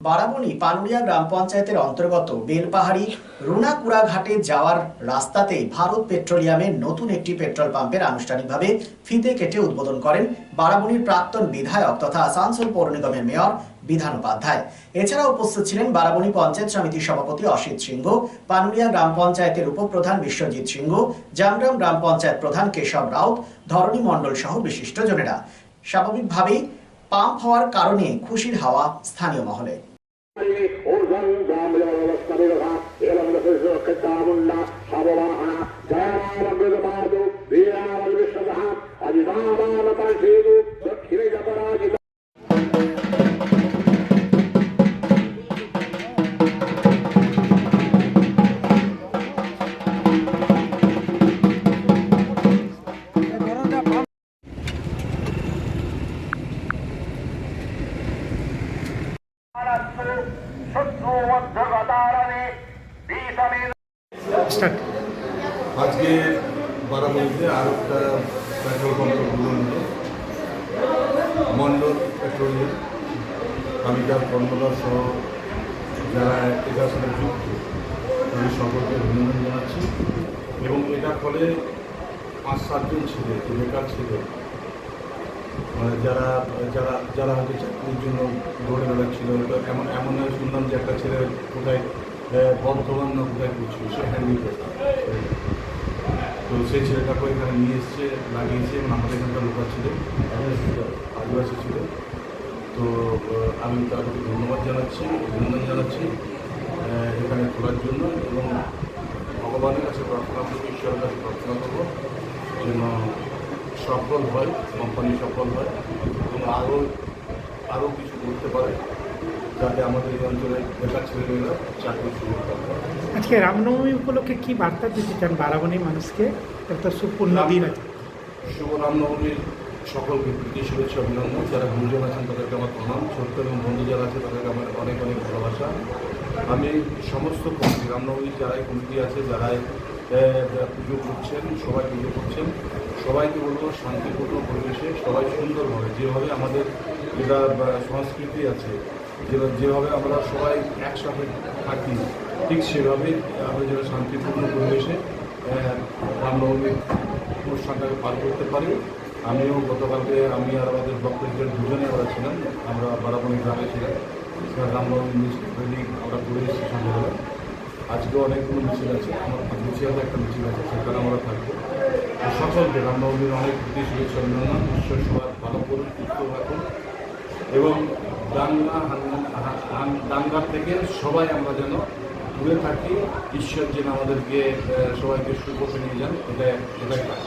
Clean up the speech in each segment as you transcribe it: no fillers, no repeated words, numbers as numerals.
বারাবণী পানুরিয়া গ্রাম পঞ্চায়েতের অন্তর্গত বেলপাহাড়ি রুনাকুড়া ঘাটে যাওয়ার রাস্তাতেই ভারত পেট্রোলিয়ামের নতুন একটি পেট্রোল পাম্পের আনুষ্ঠানিকভাবে ফিতে কেটে উদ্বোধন করেন বারাবণীর প্রাক্তন বিধায়ক তথা আসানসোল পৌর নিগমের মেয়র বিধান উপাধ্যায়। এছাড়া উপস্থিত ছিলেন বারাবণী পঞ্চায়েত সমিতির সভাপতি অসিত সিংহ, পানুরিয়া গ্রাম পঞ্চায়েতের উপপ্রধান বিশ্বজিৎ সিংহ, জামগ্রাম গ্রাম পঞ্চায়েত প্রধান কেশব রাউত, ধরণী মণ্ডল সহ বিশিষ্টজনেরা। স্বাভাবিকভাবেই পাম্প হওয়ার কারণে খুশির হাওয়া স্থানীয় মহলে। আজকে বারাবণীতে আরও একটা পেট্রোল পাম্পের উদ্বোধন হলো। মণ্ডল পেট্রোলিয়াম, আমি তার কর্মদার সহ যারা এটার সাথে যুক্ত তাদের সকলকে অভিনন্দন জানাচ্ছি। এবং এটার ফলে 5-7 জন ছেলে বেকার ছিল, মানে যারা যারা যারা হয়তো চাকরির জন্য দৌড়ে বেড়াচ্ছিল, এমন শুনলাম যে একটা ছেলে কোথায় বর্ধমান না কোথায় করছিল, সে হ্যান্ডিক্যাপ, তো সেই ছেলেটাকে এখানে নিয়ে এসছে, লাগিয়েছে এবং আমাদের এখানকার লোক ছিল, আদিবাসী ছিল। তো আমি তাদেরকে ধন্যবাদ জানাচ্ছি, অভিনন্দন জানাচ্ছি এখানে খোলার জন্য। এবং ভগবানের কাছে প্রার্থনা করবো, ঈশ্বরের কাছে প্রার্থনা করবো যেন সফল হয়, কোম্পানি সফল হয় এবং আরও কিছু করতে পারে, যাতে আমাদের এই অঞ্চলের বেকার ছেলেমেয়েরা চাকরি শুরু করতে পারে। আজকে রামনবমী উপলক্ষে কি বার্তা দিতে চান বারাবণীর মানুষকে? একটা সুপূর্ণ দিন আছে। শুভ রামনবমীর সকলকে প্রীতি শুভেচ্ছা অভিনন্দন। যারা গুরুজন আছেন তাদেরকে আমার প্রণাম, ছোট্ট এবং বন্ধু যারা আছে তাদেরকে আমার অনেক অনেক ভালোবাসা। আমি সমস্ত কমিটি, রামনবমীর যারাই কমিটি আছে, যারাই পুজো করছেন, সবাই পুজো করছেন, সবাইকে বলবো শান্তিপূর্ণ পরিবেশে, সবাই সুন্দরভাবে, যেভাবে আমাদের যেটা সংস্কৃতি আছে, যেভাবে আমরা সবাই একসাথে থাকি, ঠিক সেভাবে আমরা যেটা শান্তিপূর্ণ পরিবেশে রামনবমীর অনুষ্ঠানটাকে পার করতে পারি। আমিও গতকালকে আমি আর আমাদের ব্লক প্রেসিডেন্ট দুজনে আমরা ছিলাম, আমরা বারাবণী গ্রামে ছিলাম, রামনবমী মিছিল আমরা করে এসেছি সন্ধ্যাবেলা। আজকেও অনেকগুলো মিছিল আছে, আমার গুছিয়াতে একটা মিছিল আছে, সেখানে আমরা থাকবো। সকলকে রামনবমীর অনেক প্রীতি শুভেচ্ছা অভিনন্দন। ঈশ্বর সবার ভালো করুন, সুস্থ রাখুন এবং দাঙ্গার থেকে সবাই আমরা যেন দূরে থাকি, ঈশ্বর যেন আমাদেরকে সবাইকে সুপথে নিয়ে যান, এটাই কাজ।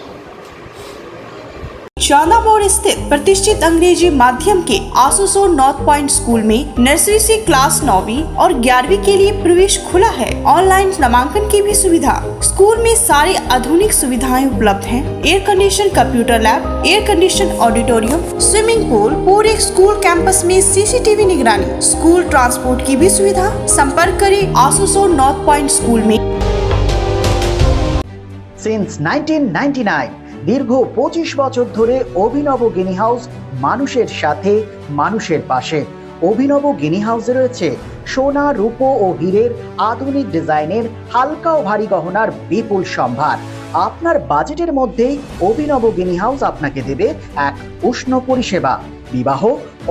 शालामोड़ स्थित प्रतिष्ठित अंग्रेजी माध्यम के आसुसोर नॉर्थ पॉइंट स्कूल में नर्सरी से क्लास 9वीं और 11वीं के लिए प्रवेश खुला है। ऑनलाइन नामांकन की भी सुविधा। स्कूल में सारी आधुनिक सुविधाएं उपलब्ध हैं। Air condition computer lab, air condition auditorium, swimming pool, पूरे स्कूल कैंपस में सीसीटीवी निगरानी, स्कूल ट्रांसपोर्ट की भी सुविधा। संपर्क करें आसुसोर नॉर्थ पॉइंट स्कूल में। সিন্স 1999 দীর্ঘ 25 বছর ধরে অভিনব গিনি হাউস মানুষের সাথে, মানুষের পাশে। অভিনব গিনি হাউসে রয়েছে সোনা, রূপো ও হীরের আধুনিক ডিজাইনের হালকা ও ভারী গহনার বিপুল সম্ভার। আপনার বাজেটের মধ্যেই অভিনব গিনি হাউস আপনাকে দেবে এক উষ্ণ পরিষেবা। বিবাহ,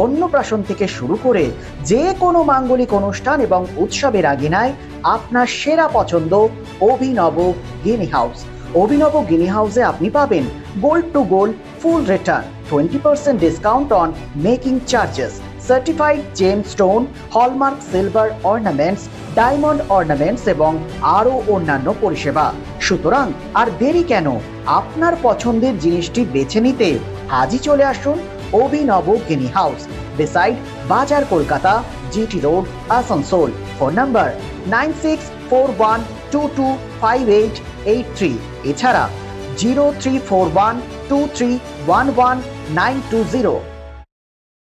অন্নপ্রাশন থেকে শুরু করে যে কোনো মাঙ্গলিক অনুষ্ঠান এবং উৎসবের আগিনায় আপনার সেরা পছন্দ অভিনব গিনি হাউস। অভিনব গিনি হাউসে আপনি পাবেন gold to gold full return, 20% discount on making charges, certified gem stone, hallmark silver ornaments, diamond ornaments এবং আরও অন্যান্য পরিষেবা। সুতরাং আর দেরি কেন? আপনার পছন্দের জিনিসটি বেছে নিতে আজই চলে আসুন অভিনব গিনি হাউস, বিসাইড বাজার Kolkata, GT road, Asansol. Phone number 9641225883, এছাড়া 03412311920920।